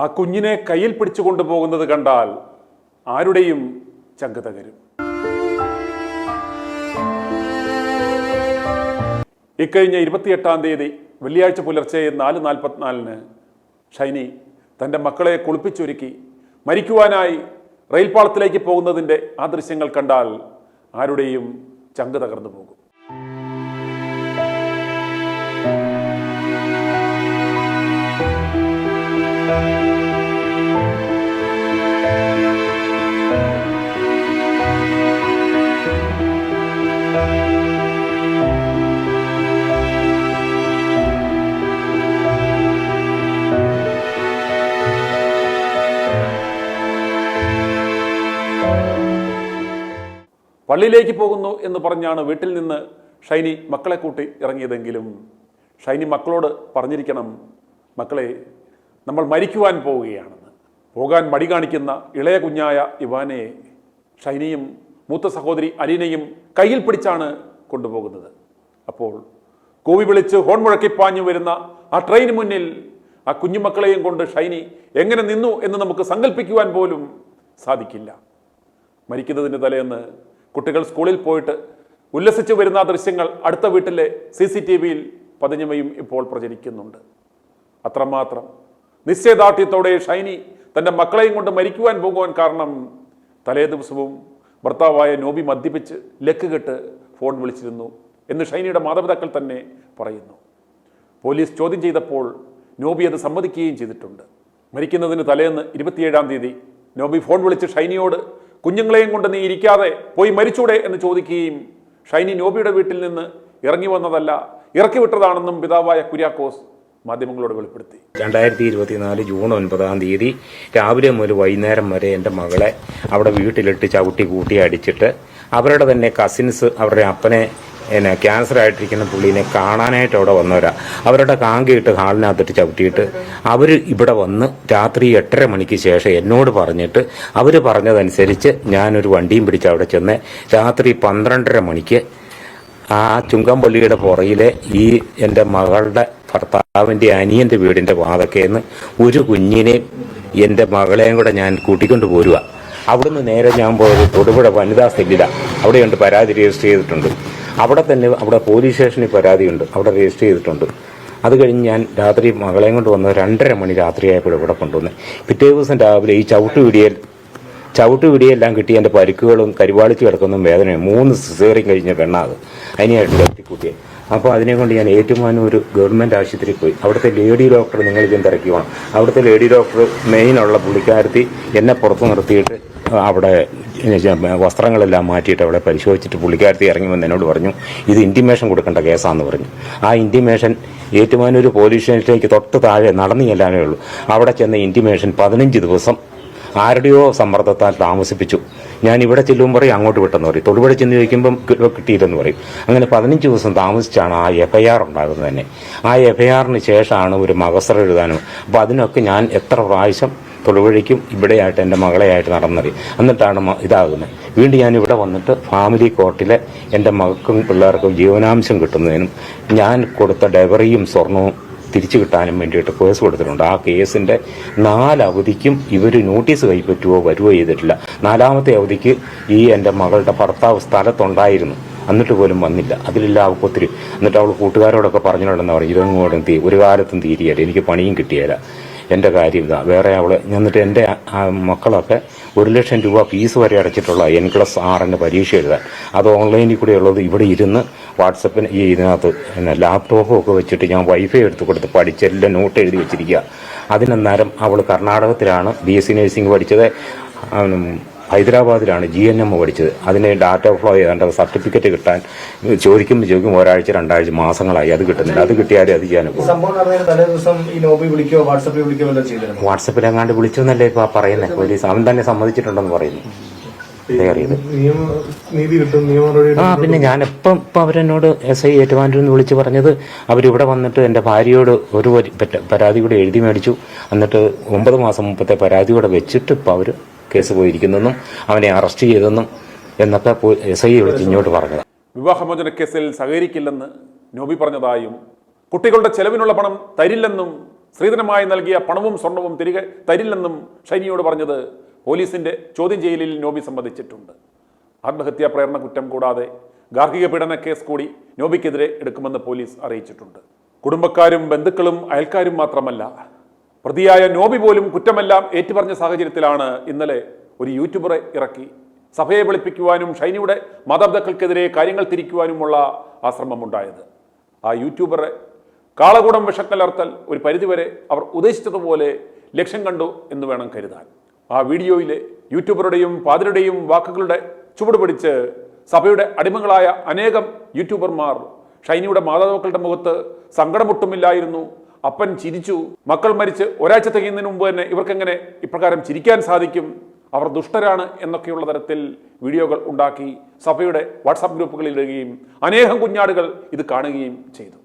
ആ കുഞ്ഞിനെ കയ്യിൽ പിടിച്ചു കൊണ്ടുപോകുന്നത് കണ്ടാൽ ആരുടെയും ചങ്ക് തകരും. ഇക്കഴിഞ്ഞ 28-ാം തീയതി വെള്ളിയാഴ്ച പുലർച്ചെ 4:44 ഷൈനി തൻ്റെ മക്കളെ കുളിപ്പിച്ചൊരുക്കി മരിക്കുവാനായി റെയിൽപാളത്തിലേക്ക് പോകുന്നതിൻ്റെ ആ ദൃശ്യങ്ങൾ കണ്ടാൽ ആരുടെയും ചങ്ക് തകർന്നു പോകും. പള്ളിയിലേക്ക് പോകുന്നു എന്ന് പറഞ്ഞാണ് വീട്ടിൽ നിന്ന് ഷൈനി മക്കളെ കൂട്ടി ഇറങ്ങിയതെങ്കിലും ഷൈനി മക്കളോട് പറഞ്ഞിരിക്കണം, മക്കളെ നമ്മൾ മരിക്കുവാൻ പോവുകയാണെന്ന്. പോകാൻ മടി കാണിക്കുന്ന ഇളയ കുഞ്ഞായ ഇവാനെ ഷൈനിയും മൂത്ത സഹോദരി അലീനയും കയ്യിൽ പിടിച്ചാണ് കൊണ്ടുപോകുന്നത്. അപ്പോൾ കൂവി വിളിച്ച് ഹോൺ മുഴക്കിപ്പാഞ്ഞു വരുന്ന ആ ട്രെയിന് മുന്നിൽ ആ കുഞ്ഞുമക്കളെയും കൊണ്ട് ഷൈനി എങ്ങനെ നിന്നു എന്ന് നമുക്ക് സങ്കല്പിക്കുവാൻ പോലും സാധിക്കില്ല. മരിക്കുന്നതിന് തലേന്ന് കുട്ടികൾ സ്കൂളിൽ പോയിട്ട് ഉല്ലസിച്ച് വരുന്ന ദൃശ്യങ്ങൾ അടുത്ത വീട്ടിലെ CCTV-യിൽ പതിഞ്ഞമയും ഇപ്പോൾ പ്രചരിക്കുന്നുണ്ട്. അത്രമാത്രം നിശ്ചയദാർഢ്യത്തോടെ ഷൈനി തൻ്റെ മക്കളെയും കൊണ്ട് മരിക്കുവാൻ പോകുവാൻ കാരണം തലേ ദിവസവും ഭർത്താവായ നോബി മദ്യപിച്ച് ലക്ക് കെട്ട് ഫോൺ വിളിച്ചിരുന്നു എന്ന് ഷൈനിയുടെ മാതാപിതാക്കൾ തന്നെ പറയുന്നു. പോലീസ് ചോദ്യം ചെയ്തപ്പോൾ നോബി അത് സമ്മതിക്കുകയും ചെയ്തിട്ടുണ്ട്. മരിക്കുന്നതിന് തലേന്ന് 27-ാം തീയതി നോബി ഫോൺ വിളിച്ച് ഷൈനിയോട് കുഞ്ഞുങ്ങളെയും കൊണ്ട് നീ ഇരിക്കാതെ പോയി മരിച്ചൂടെ എന്ന് ചോദിക്കുകയും ഷൈനി നോബിയുടെ വീട്ടിൽ നിന്ന് ഇറങ്ങി വന്നതല്ല ഇറക്കി വിട്ടതാണെന്നും പിതാവായ കുര്യാക്കോസ് മാധ്യമങ്ങളോട് വെളിപ്പെടുത്തി. 2024 ജൂൺ 9-ാം തീയതി രാവിലെ മുതൽ വൈകുന്നേരം വരെ എൻ്റെ മകളെ അവിടെ വീട്ടിലിട്ട് ചവിട്ടി കൂട്ടി അടിച്ചിട്ട് അവരുടെ തന്നെ കസിൻസ് അവരുടെ അപ്പനെ ക്യാൻസർ ആയിട്ടിരിക്കുന്ന പുള്ളീനെ കാണാനായിട്ട് അവിടെ വന്നവരാ. അവരുടെ കാങ്കിയിട്ട് ഹാളിനകത്തിട്ട് ചവിട്ടിയിട്ട് അവർ ഇവിടെ വന്ന് രാത്രി 8:30 മണിക്ക് ശേഷം എന്നോട് പറഞ്ഞിട്ട് അവർ പറഞ്ഞതനുസരിച്ച് ഞാനൊരു വണ്ടിയും പിടിച്ച് അവിടെ ചെന്ന് രാത്രി 12:30 മണിക്ക് ആ ചുങ്കംപള്ളിയുടെ പുറയിലെ ഈ എൻ്റെ മകളുടെ ഭർത്താവിൻ്റെ അനിയൻ്റെ വീടിൻ്റെ വാതക്കേന്ന് ഒരു കുഞ്ഞിനെയും എൻ്റെ മകളെയും കൂടെ ഞാൻ കൂട്ടിക്കൊണ്ട് പോരുക. അവിടുന്ന് നേരെ ഞാൻ പോയത് തൊടുപുഴ വനിതാ സെല്ലിലാണ്. അവിടെയുണ്ട് പരാതി രജിസ്റ്റർ ചെയ്തിട്ടുണ്ട്. അവിടെ തന്നെ അവിടെ പോലീസ് സ്റ്റേഷനിൽ പരാതിയുണ്ട്, അവിടെ രജിസ്റ്റർ ചെയ്തിട്ടുണ്ട്. അത് കഴിഞ്ഞ് ഞാൻ രാത്രി മകളെയും കൊണ്ട് വന്ന് 2:30 മണി രാത്രിയായപ്പോൾ ഇവിടെ കൊണ്ടുവന്ന് പിറ്റേ ദിവസം രാവിലെ ഈ ചവിട്ടുപിടിയെല്ലാം കിട്ടി എൻ്റെ പരിക്കുകളും കരിവാളിച്ച് കിടക്കുന്ന വേദനയും 3 സിസേറിയൻ കഴിഞ്ഞ പെണ്ണാത് അതിനായിട്ട് കത്തിക്കൂട്ടിയെ. അപ്പോൾ അതിനെ കൊണ്ട് ഞാൻ ഏറ്റുമാനൂർ ഗവൺമെൻറ് ആശുപത്രിയിൽ പോയി. അവിടുത്തെ ലേഡി ഡോക്ടർ നിങ്ങൾ ഇതിന് തിരക്കി വേണം. അവിടുത്തെ ലേഡി ഡോക്ടർ മെയിനുള്ള പുള്ളിക്കാരത്തി എന്നെ പുറത്ത് നിർത്തിയിട്ട് അവിടെ വസ്ത്രങ്ങളെല്ലാം മാറ്റിയിട്ട് അവിടെ പരിശോധിച്ചിട്ട് പുള്ളിക്കാരത്തി ഇറങ്ങി വന്ന് എന്നോട് പറഞ്ഞു ഇത് ഇൻറ്റിമേഷൻ കൊടുക്കേണ്ട കേസാണെന്ന് പറഞ്ഞു. ആ ഇൻറ്റിമേഷൻ ഏറ്റുമാനൂർ പോലീസ് സ്റ്റേഷനിലേക്ക് തൊട്ട് താഴെ നടന്നു ചെല്ലാനേ ഉള്ളൂ. അവിടെ ചെന്ന ഇൻറ്റിമേഷൻ 15 ദിവസം ആരുടെയോ സമ്മർദ്ദത്താൽ താമസിപ്പിച്ചു. ഞാൻ ഇവിടെ ചെല്ലുമ്പോൾ പറയും അങ്ങോട്ട് വിട്ടെന്ന് പറയും, തൊടുപുഴ ചെന്ന് ചോദിക്കുമ്പം കിട്ടിയില്ലെന്ന് പറയും. അങ്ങനെ 15 ദിവസം താമസിച്ചാണ് ആ FIR ഉണ്ടാകുന്നത് തന്നെ. ആ FIR-ന് ശേഷമാണ് ഒരു മകസർ എഴുതാനും. അപ്പോൾ അതിനൊക്കെ ഞാൻ എത്ര പ്രാവശ്യം തൊടുപുഴയ്ക്കും ഇവിടെയായിട്ട് എൻ്റെ മകളെയായിട്ട് നടന്നറിയും. എന്നിട്ടാണ് ഇതാകുന്നത്. വീണ്ടും ഞാൻ ഇവിടെ വന്നിട്ട് ഫാമിലി കോർട്ടിലെ എൻ്റെ മകൾക്കും പിള്ളേർക്കും ജീവനാംശം കിട്ടുന്നതിനും ഞാൻ കൊടുത്ത ഡെവറിയും സ്വർണവും തിരിച്ചു കിട്ടാനും വേണ്ടിയിട്ട് കേസ് കൊടുത്തിട്ടുണ്ട്. ആ കേസിൻ്റെ 4 അവധിക്കും ഇവർ നോട്ടീസ് കൈപ്പറ്റുവോ വരുവോ ചെയ്തിട്ടില്ല. 4ാമത്തെ അവധിക്ക് ഈ എൻ്റെ മകളുടെ ഭർത്താവ് സ്ഥലത്തുണ്ടായിരുന്നു, എന്നിട്ട് പോലും വന്നില്ല. അതിലില്ല അവൾക്ക് ഒത്തിരി. എന്നിട്ട് അവൾ കൂട്ടുകാരോടൊക്കെ പറഞ്ഞിട്ടുണ്ടെന്ന് പറയും ഇതൊന്നും ഒരു കാലത്തും തീരിയല്ല, എനിക്ക് പണിയും കിട്ടിയല്ല, എൻ്റെ കാര്യം ഇതാ. വേറെ അവൾ എന്നിട്ട് എൻ്റെ മക്കളൊക്കെ 1 ലക്ഷം രൂപ ഫീസ് വരെ അടച്ചിട്ടുള്ള N+6 പരീക്ഷ എഴുതാൻ. അത് ഓൺലൈനിൽ കൂടെ ഉള്ളത് ഇവിടെ ഇരുന്ന് വാട്സപ്പിന് ഈ ഇതിനകത്ത് ലാപ്ടോപ്പും ഒക്കെ വെച്ചിട്ട് ഞാൻ വൈഫൈ എടുത്ത് കൊടുത്ത് പഠിച്ചെല്ലാം നോട്ട് എഴുതി വെച്ചിരിക്കുക. അതിനന്നേരം അവൾ കർണാടകത്തിലാണ് BSc നഴ്സിംഗ് പഠിച്ചത്, ഹൈദരാബാദിലാണ് GNM പഠിച്ചത്. അതിന് ഡാറ്റ ഫ്ലോ ചെയ്താണ്ട് സർട്ടിഫിക്കറ്റ് കിട്ടാൻ ചോദിക്കും ഒരാഴ്ച 2 ആഴ്ച മാസങ്ങളായി അത് കിട്ടുന്നില്ല. അത് കിട്ടിയാലേ അത് ചെയ്യാൻ വാട്സപ്പിലെങ്ങാണ്ട് വിളിച്ചെന്നല്ലേ ഇപ്പൊ പറയുന്നത്. പോലീസ് അവൻ തന്നെ സമ്മതിച്ചിട്ടുണ്ടെന്ന് പറയുന്നു. പിന്നെ ഞാൻ ഇപ്പം അവരെന്നോട് SI ഏറ്റുമാനൂരിൽ നിന്ന് വിളിച്ച് പറഞ്ഞത് അവരിവിടെ വന്നിട്ട് എൻ്റെ ഭാര്യയോട് ഒരു പരാതി കൂടെ എഴുതി മേടിച്ചു. എന്നിട്ട് 9 മാസം മുമ്പത്തെ പരാതി കൂടെ വെച്ചിട്ട് ഇപ്പം അവർ കേസ് പോയിരിക്കുന്നെന്നും അവനെ അറസ്റ്റ് ചെയ്തെന്നും എന്നൊക്കെ SI വിളിച്ച് ഇങ്ങോട്ട് പറഞ്ഞത്. വിവാഹമോചന കേസിൽ സഹകരിക്കില്ലെന്ന് നോബി പറഞ്ഞതായും കുട്ടികളുടെ ചെലവിനുള്ള പണം തരില്ലെന്നും സ്ത്രീധനമായി നൽകിയ പണവും സ്വർണവും തിരികെ തരില്ലെന്നും ഷൈനിയോട് പറഞ്ഞത് പോലീസിന്റെ ചോദ്യം ചെയ്യലിൽ നോബി സമ്മതിച്ചിട്ടുണ്ട്. ആത്മഹത്യാ പ്രേരണ കുറ്റം കൂടാതെ ഗാർഹിക പീഡന കേസ് കൂടി നോബിക്കെതിരെ എടുക്കുമെന്ന് പോലീസ് അറിയിച്ചിട്ടുണ്ട്. കുടുംബക്കാരും ബന്ധുക്കളും അയൽക്കാരും മാത്രമല്ല, പ്രതിയായ നോബി പോലും കുറ്റമെല്ലാം ഏറ്റുപറഞ്ഞ സാഹചര്യത്തിലാണ് ഇന്നലെ ഒരു യൂട്യൂബറെ ഇറക്കി സഭയെ വെളുപ്പിക്കുവാനും ഷൈനിയുടെ മാതാപിതാക്കൾക്കെതിരെ കാര്യങ്ങൾ തിരിക്കുവാനുമുള്ള ആ ശ്രമമുണ്ടായത്. ആ യൂട്യൂബറെ കാളകൂടം വിഷക്കലർത്തൽ ഒരു പരിധിവരെ അവർ ഉദ്ദേശിച്ചതുപോലെ ലക്ഷ്യം കണ്ടു എന്ന് വേണം കരുതാൻ. ആ വീഡിയോയിലെ യൂട്യൂബറുടെയും പാതിരുടെയും വാക്കുകളുടെ ചുവട് പിടിച്ച് സഭയുടെ അടിമകളായ അനേകം യൂട്യൂബർമാർ ഷൈനിയുടെ മാതാപിതാക്കളുടെ മുഖത്ത് സങ്കടമൊട്ടുമില്ലായിരുന്നു. അപ്പൻ ചിരിച്ചു, മക്കൾ മരിച്ച് ഒരാഴ്ച തികയുന്നതിന് മുമ്പ് തന്നെ ഇവർക്കെങ്ങനെ ഇപ്രകാരം ചിരിക്കാൻ സാധിക്കും, അവർ ദുഷ്ടരാണ് എന്നൊക്കെയുള്ള തരത്തിൽ വീഡിയോകൾ ഉണ്ടാക്കി സഭയുടെ വാട്സാപ്പ് ഗ്രൂപ്പുകളിൽ ഇടുകയും അനേകം കുഞ്ഞാടുകൾ ഇത് കാണുകയും ചെയ്തു.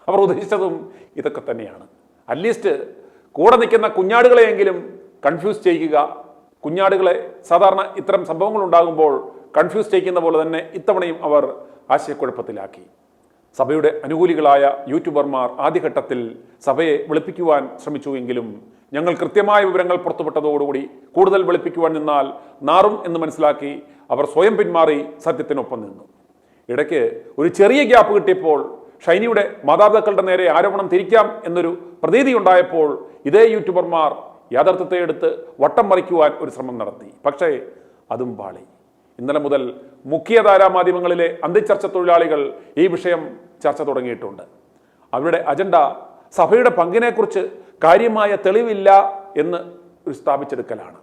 അവർ ഉദ്ദേശിച്ചതും ഇതൊക്കെ തന്നെയാണ്. അറ്റ്ലീസ്റ്റ് കൂടെ നിൽക്കുന്ന കുഞ്ഞാടുകളെയെങ്കിലും കൺഫ്യൂസ് ചെയ്യിക്കുക. കുഞ്ഞാടുകളെ സാധാരണ ഇത്തരം സംഭവങ്ങൾ ഉണ്ടാകുമ്പോൾ കൺഫ്യൂസ് ചെയ്യിക്കുന്ന പോലെ തന്നെ ഇത്തവണയും അവർ ആശയക്കുഴപ്പത്തിലാക്കി. സഭയുടെ അനുകൂലികളായ യൂട്യൂബർമാർ ആദ്യഘട്ടത്തിൽ സഭയെ വെളുപ്പിക്കുവാൻ ശ്രമിച്ചുവെങ്കിലും ഞങ്ങൾ കൃത്യമായ വിവരങ്ങൾ പുറത്തുവിട്ടതോടുകൂടി കൂടുതൽ വെളുപ്പിക്കുവാൻ നിന്നാൽ നാറും എന്ന് മനസ്സിലാക്കി അവർ സ്വയം പിന്മാറി സത്യത്തിനൊപ്പം നിന്നു. ഇടയ്ക്ക് ഒരു ചെറിയ ഗ്യാപ്പ് കിട്ടിയപ്പോൾ ഷൈനിയുടെ മാതാപിതാക്കളുടെ നേരെ ആരോപണം തിരിക്കാം എന്നൊരു പ്രതീതി ഉണ്ടായപ്പോൾ ഇതേ യൂട്യൂബർമാർ യാഥാർത്ഥ്യത്തെ എടുത്ത് വട്ടം മറിക്കുവാൻ ഒരു ശ്രമം നടത്തി. പക്ഷേ അതും പാളി. ഇന്നലെ മുതൽ മുഖ്യധാരാ മാധ്യമങ്ങളിലെ അന്തിച്ചർച്ച തൊഴിലാളികൾ ഈ വിഷയം ചർച്ച തുടങ്ങിയിട്ടുണ്ട്. അവരുടെ അജണ്ട സഭയുടെ പങ്കിനെക്കുറിച്ച് കാര്യമായ തെളിവില്ല എന്ന് ഒരു സ്ഥാപിച്ചെടുക്കലാണ്.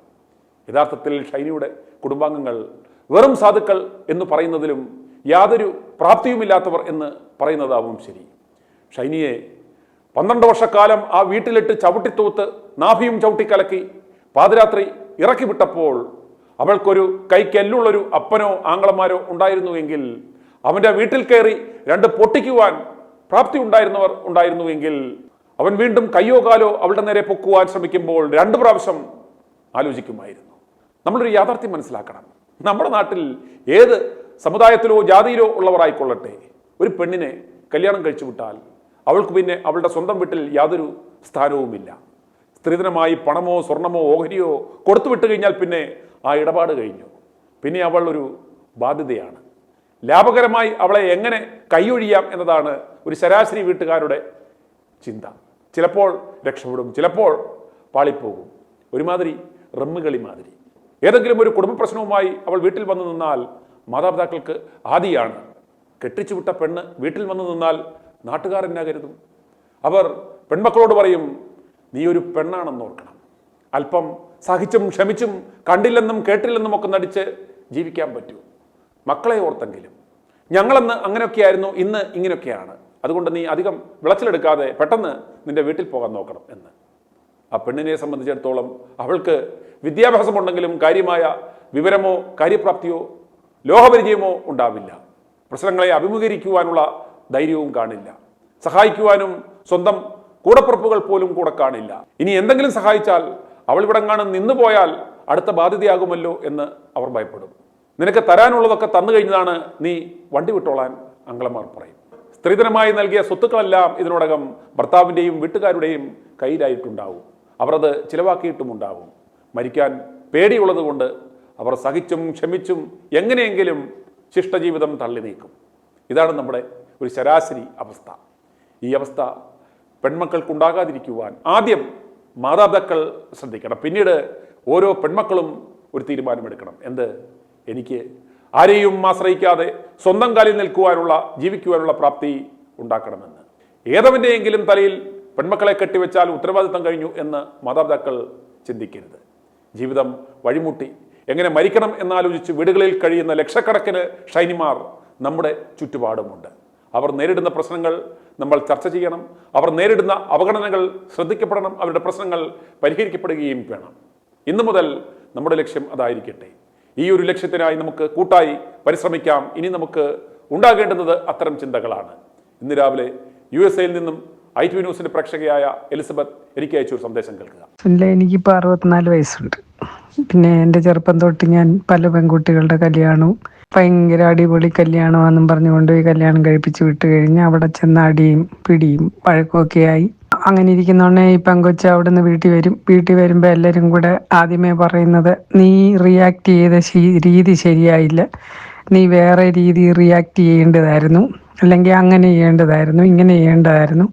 യഥാർത്ഥത്തിൽ ഷൈനിയുടെ കുടുംബാംഗങ്ങൾ വെറും സാധുക്കൾ എന്ന് പറയുന്നതിലും യാതൊരു പ്രാപ്തിയുമില്ലാത്തവർ എന്ന് പറയുന്നതാവും ശരി. ഷൈനിയെ 12 വർഷക്കാലം ആ വീട്ടിലിട്ട് ചവിട്ടിത്തൂത്ത് നാഭിയും ചവിട്ടിക്കലക്കി പാതിരാത്രി ഇറക്കി വിട്ടപ്പോൾ അവൾക്കൊരു കൈക്കെല്ലുള്ളൊരു അപ്പനോ ആങ്ങളമാരോ ഉണ്ടായിരുന്നുവെങ്കിൽ, അവൻ്റെ വീട്ടിൽ കയറി 2 പൊട്ടിക്കുവാൻ പ്രാപ്തി ഉണ്ടായിരുന്നവർ ഉണ്ടായിരുന്നുവെങ്കിൽ, അവൻ വീണ്ടും കയ്യോ കാലോ അവളുടെ നേരെ പൊക്കുവാൻ ശ്രമിക്കുമ്പോൾ 2 പ്രാവശ്യം ആലോചിക്കുമായിരുന്നു. നമ്മളൊരു യാഥാർത്ഥ്യം മനസ്സിലാക്കണം. നമ്മുടെ നാട്ടിൽ ഏത് സമുദായത്തിലോ ജാതിയിലോ ഉള്ളവരായിക്കൊള്ളട്ടെ, ഒരു പെണ്ണിനെ കല്യാണം കഴിച്ചു വിട്ടാൽ അവൾക്ക് പിന്നെ അവളുടെ സ്വന്തം വീട്ടിൽ യാതൊരു സ്ഥാനവുമില്ല. സ്ത്രീധനമായി പണമോ സ്വർണമോ ഓഹരിയോ കൊടുത്തു വിട്ട് കഴിഞ്ഞാൽ പിന്നെ ആ ഇടപാട് കഴിഞ്ഞു. പിന്നെ അവൾ ഒരു ബാധ്യതയാണ്. ലാഭകരമായി അവളെ എങ്ങനെ കൈയൊഴിയാം എന്നതാണ് ഒരു ശരാശരി വീട്ടുകാരുടെ ചിന്ത. ചിലപ്പോൾ രക്ഷപ്പെടും, ചിലപ്പോൾ പാളിപ്പോകും. ഒരുമാതിരി റമ്മുകളി മാതിരി. ഏതെങ്കിലും ഒരു കുടുംബ പ്രശ്നവുമായി അവൾ വീട്ടിൽ വന്നു നിന്നാൽ മാതാപിതാക്കൾക്ക് ആദിയാണ്. കെട്ടിച്ചു വിട്ട പെണ്ണ് വീട്ടിൽ വന്നു നിന്നാൽ നാട്ടുകാർ എന്നാ കരുതും? അവർ പെൺമക്കളോട് പറയും, നീ ഒരു പെണ്ണാണെന്ന് ഓർക്കണം. അല്പം സഹിച്ചും ക്ഷമിച്ചും കണ്ടില്ലെന്നും കേട്ടില്ലെന്നും ഒക്കെ നടിച്ച് ജീവിക്കാൻ പറ്റൂ. മക്കളെ ഓർത്തെങ്കിലും. ഞങ്ങളെന്ന് അങ്ങനെയൊക്കെയായിരുന്നു, ഇന്ന് ഇങ്ങനെയൊക്കെയാണ്. അതുകൊണ്ട് നീ അധികം വിളച്ചിലെടുക്കാതെ പെട്ടെന്ന് നിന്റെ വീട്ടിൽ പോകാൻ നോക്കണം എന്ന്. ആ പെണ്ണിനെ സംബന്ധിച്ചിടത്തോളം അവൾക്ക് വിദ്യാഭ്യാസമുണ്ടെങ്കിലും കാര്യമായ വിവരമോ കാര്യപ്രാപ്തിയോ ലോകപരിചയമോ ഉണ്ടാവില്ല. പ്രശ്നങ്ങളെ അഭിമുഖീകരിക്കുവാനുള്ള ധൈര്യവും കാണില്ല. സഹായിക്കുവാനും സ്വന്തം കൂടപ്പുറപ്പുകൾ പോലും കൂടെ കാണില്ല. ഇനി എന്തെങ്കിലും സഹായിച്ചാൽ അവൾ ഇവിടെങ്ങാനും നിന്നുപോയാൽ അടുത്ത ബാധ്യതയാകുമല്ലോ എന്ന് അവർ ഭയപ്പെടും. നിനക്ക് തരാനുള്ളതൊക്കെ തന്നു കഴിഞ്ഞതാണ്, നീ വണ്ടി വിട്ടോളാൻ അങ്കളമാർ പറയും. സ്ത്രീധനമായി നൽകിയ സ്വത്തുക്കളെല്ലാം ഇതിനോടകം ഭർത്താവിൻ്റെയും വീട്ടുകാരുടെയും കയ്യിലായിട്ടുണ്ടാവും. അവർ അത് ചിലവാക്കിയിട്ടുമുണ്ടാവും. മരിക്കാൻ പേടിയുള്ളത് കൊണ്ട് അവർ സഹിച്ചും ക്ഷമിച്ചും എങ്ങനെയെങ്കിലും ശിഷ്ടജീവിതം തള്ളി നീക്കും. ഇതാണ് നമ്മുടെ ഒരു ശരാശരി അവസ്ഥ. ഈ അവസ്ഥ പെൺമക്കൾക്കുണ്ടാകാതിരിക്കുവാൻ ആദ്യം മാതാപിതാക്കൾ ശ്രദ്ധിക്കണം. പിന്നീട് ഓരോ പെൺമക്കളും ഒരു തീരുമാനമെടുക്കണം. എന്ത്? എനിക്ക് ആരെയും ആശ്രയിക്കാതെ സ്വന്തം കാലിൽ നിൽക്കുവാനുള്ള ജീവിക്കുവാനുള്ള പ്രാപ്തി ഉണ്ടാക്കണമെന്ന്. ഏതവൻ്റെയെങ്കിലും തലയിൽ പെൺമക്കളെ കെട്ടിവെച്ചാൽ ഉത്തരവാദിത്തം കഴിഞ്ഞു എന്ന് മാതാപിതാക്കൾ ചിന്തിക്കരുത്. ജീവിതം വഴിമുട്ടി എങ്ങനെ മരിക്കണം എന്നാലോചിച്ച് വീടുകളിൽ കഴിയുന്ന ലക്ഷക്കണക്കിന് ഷൈനിമാർ നമ്മുടെ ചുറ്റുപാടുമുണ്ട്. അവർ നേരിടുന്ന പ്രശ്നങ്ങൾ നമ്മൾ ചർച്ച ചെയ്യണം. അവർ നേരിടുന്ന അവഗണനകൾ ശ്രദ്ധിക്കപ്പെടണം. അവരുടെ പ്രശ്നങ്ങൾ പരിഹരിക്കപ്പെടുകയും വേണം. ഇന്നു മുതൽ നമ്മുടെ ലക്ഷ്യം അതായിരിക്കട്ടെ. ഈ ഒരു ലക്ഷ്യത്തിനായി നമുക്ക് കൂട്ടായി പരിശ്രമിക്കാം. ഇനി നമുക്ക് ഉണ്ടാകേണ്ടുന്നത് അത്തരം ചിന്തകളാണ്. ഇന്ന് രാവിലെ USA-യിൽ നിന്നും ITV ന്യൂസിന്റെ പ്രേക്ഷകയായ എലിസബത്ത് എനിക്ക് അയച്ചൊരു സന്ദേശം കേൾക്കുക. എനിക്കിപ്പോൾ 64 വയസ്സുണ്ട്. പിന്നെ എൻ്റെ ചെറുപ്പം തൊട്ട് ഞാൻ പല പെൺകുട്ടികളുടെ കല്യാണവും ഭയങ്കര അടിപൊളി കല്യാണമാണെന്നും പറഞ്ഞുകൊണ്ട് ഈ കല്യാണം കഴിപ്പിച്ച് വിട്ട് കഴിഞ്ഞ് അവിടെ ചെന്ന് അടിയും പിടിയും വഴക്കുമൊക്കെ ആയി അങ്ങനെ ഇരിക്കുന്നോണ്ടേ ഈ പെങ്കൊച്ച് അവിടുന്ന് വീട്ടിൽ വരുമ്പോൾ എല്ലാവരും കൂടെ ആദ്യമേ പറയുന്നത്, നീ റിയാക്ട് ചെയ്ത രീതി ശരിയായില്ല, നീ വേറെ രീതി റിയാക്ട് ചെയ്യേണ്ടതായിരുന്നു, അല്ലെങ്കിൽ അങ്ങനെ ചെയ്യേണ്ടതായിരുന്നു, ഇങ്ങനെ ചെയ്യേണ്ടതായിരുന്നു,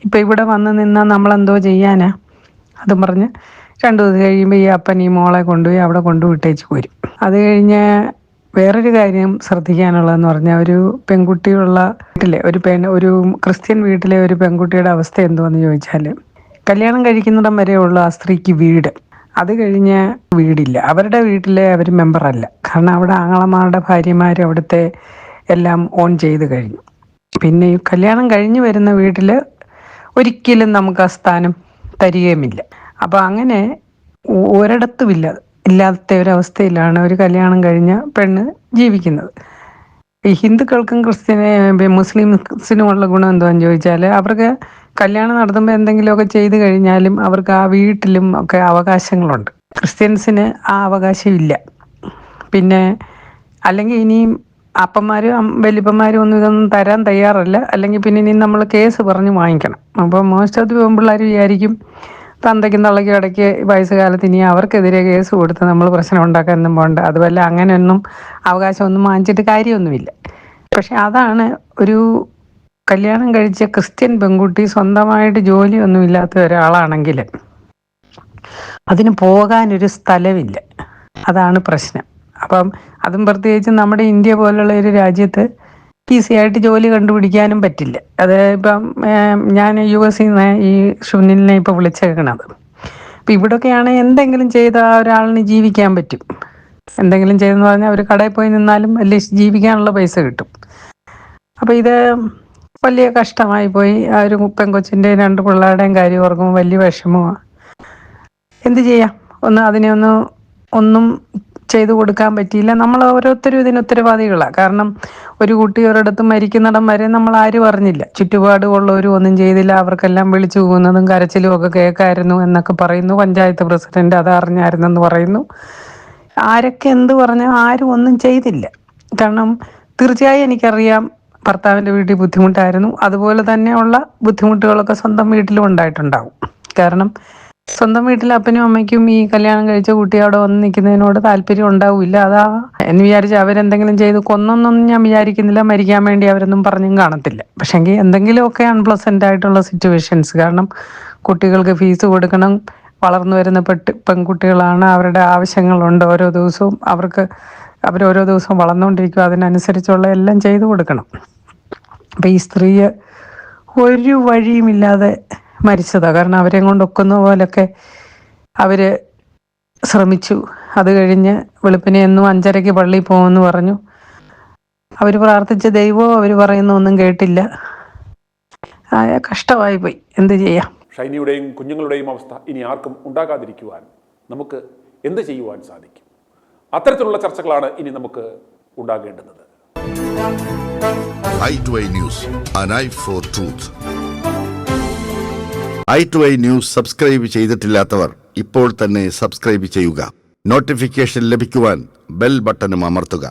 ഇപ്പം ഇവിടെ വന്ന് നിന്നാൽ നമ്മളെന്തോ ചെയ്യാനാ? അതും പറഞ്ഞ് 2 ദിവസം കഴിയുമ്പോൾ ഈ അപ്പൻ ഈ മോളെ കൊണ്ടുപോയി അവിടെ കൊണ്ടുവിട്ടേച്ച് പോരും. അത് കഴിഞ്ഞ് വേറൊരു കാര്യം ശ്രദ്ധിക്കാനുള്ളതെന്ന് പറഞ്ഞാൽ, ഒരു പെൺകുട്ടിയുള്ള വീട്ടിലെ ഒരു ക്രിസ്ത്യൻ വീട്ടിലെ ഒരു പെൺകുട്ടിയുടെ അവസ്ഥ എന്തുവെന്ന് ചോദിച്ചാൽ, കല്യാണം കഴിക്കുന്നിടം വരെയുള്ള ആ സ്ത്രീക്ക് വീട്, അത് കഴിഞ്ഞ് വീടില്ല. അവരുടെ വീട്ടിലെ അവർ മെമ്പറല്ല. കാരണം അവിടെ ആങ്ങളമാരുടെ ഭാര്യമാർ അവിടുത്തെ എല്ലാം ഓൺ ചെയ്ത് കഴിഞ്ഞു. പിന്നെ ഈ കല്യാണം കഴിഞ്ഞ് വരുന്ന വീട്ടിൽ ഒരിക്കലും നമുക്ക് ആ സ്ഥാനം തരികയുമില്ല. അപ്പോൾ അങ്ങനെ ഇല്ലാത്ത ഒരവസ്ഥയിലാണ് ഒരു കല്യാണം കഴിഞ്ഞ പെണ്ണ് ജീവിക്കുന്നത്. ഈ ഹിന്ദുക്കൾക്കും മുസ്ലിംസിനുമുള്ള ഗുണം എന്താണെന്ന് ചോദിച്ചാൽ, അവർക്ക് കല്യാണം നടത്തുമ്പോൾ എന്തെങ്കിലുമൊക്കെ ചെയ്തു കഴിഞ്ഞാലും അവർക്ക് ആ വീട്ടിലും ഒക്കെ അവകാശങ്ങളുണ്ട്. ക്രിസ്ത്യൻസിന് ആ അവകാശം ഇല്ല. പിന്നെ അല്ലെങ്കിൽ ഇനിയും അപ്പന്മാരും വലിയപ്പന്മാരും ഇതൊന്നും തരാൻ തയ്യാറല്ല. അല്ലെങ്കിൽ പിന്നെ ഇനി നമ്മൾ കേസ് പറഞ്ഞ് വാങ്ങിക്കണം. അപ്പോൾ മോസ്റ്റ് ഓഫ് ദി പെൺപിള്ളേർ വിചാരിക്കും തന്തയ്ക്കും തള്ളയ്ക്കും ഇടയ്ക്ക് വയസ്സുകാലത്ത് ഇനി അവർക്കെതിരെ കേസ് കൊടുത്ത് നമ്മൾ പ്രശ്നം ഉണ്ടാക്കാനൊന്നും പോകണ്ട, അതുപോലെ അങ്ങനെയൊന്നും അവകാശമൊന്നും വാങ്ങിച്ചിട്ട് കാര്യമൊന്നുമില്ല. പക്ഷെ അതാണ് ഒരു കല്യാണം കഴിച്ച ക്രിസ്ത്യൻ പെൺകുട്ടി സ്വന്തമായിട്ട് ജോലിയൊന്നും ഇല്ലാത്ത ഒരാളാണെങ്കിൽ അതിന് പോകാനൊരു സ്ഥലമില്ല. അതാണ് പ്രശ്നം. അപ്പം അതും പ്രത്യേകിച്ച് നമ്മുടെ ഇന്ത്യ പോലുള്ള ഒരു രാജ്യത്ത് ഈസി ആയിട്ട് ജോലി കണ്ടുപിടിക്കാനും പറ്റില്ല. അത് ഇപ്പം ഞാൻ US നിന്ന് ഈ സുനിലിനെ ഇപ്പോൾ വിളിച്ചേക്കണത്. ഇപ്പം ഇവിടെയൊക്കെയാണ് എന്തെങ്കിലും ചെയ്ത ഒരാളിന് ജീവിക്കാൻ പറ്റും. എന്തെങ്കിലും ചെയ്തെന്ന് പറഞ്ഞാൽ ഒരു കടയിൽ പോയി നിന്നാലും അറ്റ്ലീസ്റ്റ് ജീവിക്കാനുള്ള പൈസ കിട്ടും. അപ്പോൾ ഇത് വലിയ കഷ്ടമായി പോയി. ആ ഒരു പെങ്കൊച്ചിൻ്റെ 2 പിള്ളേരുടെയും കാര്യം ഓർക്കുമ്പോൾ വലിയ വിഷമമാണ്. എന്ത് ചെയ്യാം? ഒന്നും ചെയ്തു കൊടുക്കാൻ പറ്റിയില്ല. നമ്മൾ ഓരോരുത്തരും ഇതിന് ഉത്തരവാദികളാണ്. കാരണം ഒരു കുട്ടി ഒരിടത്ത് മരിക്കുന്നിടം വരെ നമ്മൾ ആരും അറിഞ്ഞില്ല. ചുറ്റുപാടുള്ളവരും ഒന്നും ചെയ്തില്ല. അവർക്കെല്ലാം വിളിച്ചു പോകുന്നതും കരച്ചിലും ഒക്കെ കേൾക്കായിരുന്നു എന്നൊക്കെ പറയുന്നു. പഞ്ചായത്ത് പ്രസിഡന്റ് അത് അറിഞ്ഞായിരുന്നെന്ന് പറയുന്നു. ആരൊക്കെ എന്ത് പറഞ്ഞാൽ ആരും ഒന്നും ചെയ്തില്ല. കാരണം തീർച്ചയായും എനിക്കറിയാം ഭർത്താവിൻ്റെ വീട്ടിൽ ബുദ്ധിമുട്ടായിരുന്നു. അതുപോലെ തന്നെയുള്ള ബുദ്ധിമുട്ടുകളൊക്കെ സ്വന്തം വീട്ടിലും ഉണ്ടായിട്ടുണ്ടാവും. കാരണം സ്വന്തം വീട്ടിൽ അപ്പനും അമ്മയ്ക്കും ഈ കല്യാണം കഴിച്ച കുട്ടി അവിടെ വന്ന് നിൽക്കുന്നതിനോട് താല്പര്യം ഉണ്ടാവില്ല. അതാ എന്ന് വിചാരിച്ച് അവരെന്തെങ്കിലും ചെയ്ത് കൊന്നൊന്നും ഞാൻ വിചാരിക്കുന്നില്ല. മരിക്കാൻ വേണ്ടി അവരൊന്നും പറഞ്ഞും കാണത്തില്ല. പക്ഷെങ്കിൽ എന്തെങ്കിലുമൊക്കെ അൺപ്ലസൻ്റ് ആയിട്ടുള്ള സിറ്റുവേഷൻസ്, കാരണം കുട്ടികൾക്ക് ഫീസ് കൊടുക്കണം, വളർന്നു വരുന്ന പെൺകുട്ടികളാണ്, അവരുടെ ആവശ്യങ്ങളുണ്ട്. ഓരോ ദിവസവും അവരോരോ ദിവസവും വളർന്നുകൊണ്ടിരിക്കും. അതിനനുസരിച്ചുള്ള എല്ലാം ചെയ്തു കൊടുക്കണം. അപ്പം ഈ സ്ത്രീയെ ഒരു വഴിയുമില്ലാതെ മരിച്ചതാണ്. കാരണം അവരെ കൊണ്ട് ഒക്കുന്ന പോലൊക്കെ അവർ ശ്രമിച്ചു. അത് കഴിഞ്ഞ് വെളുപ്പിനെ എന്നും 5:30 പള്ളിയിൽ പോകുമെന്ന് പറഞ്ഞു. അവർ പ്രാർത്ഥിച്ച ദൈവവും അവർ പറയുന്ന ഒന്നും കേട്ടില്ല. കഷ്ടമായി പോയി. എന്ത് ചെയ്യാം? ഷൈനിയുടെയും കുഞ്ഞുങ്ങളുടെയും അവസ്ഥ ഇനി ആർക്കും ഉണ്ടാകാതിരിക്കുവാൻ നമുക്ക് എന്ത് ചെയ്യുവാൻ സാധിക്കും? അത്തരത്തിലുള്ള ചർച്ചകളാണ് ഇനി നമുക്ക് ഉണ്ടാകേണ്ടുന്നത്. i2i News, an eye for truth. i2i News subscribe ചെയ്തിട്ടില്ലാത്തവർ ഇപ്പോൾ തന്നെ സബ്സ്ക്രൈബ് ചെയ്യുക. നോട്ടിഫിക്കേഷൻ ലഭിക്കുവാൻ ബെൽ ബട്ടണും അമർത്തുക.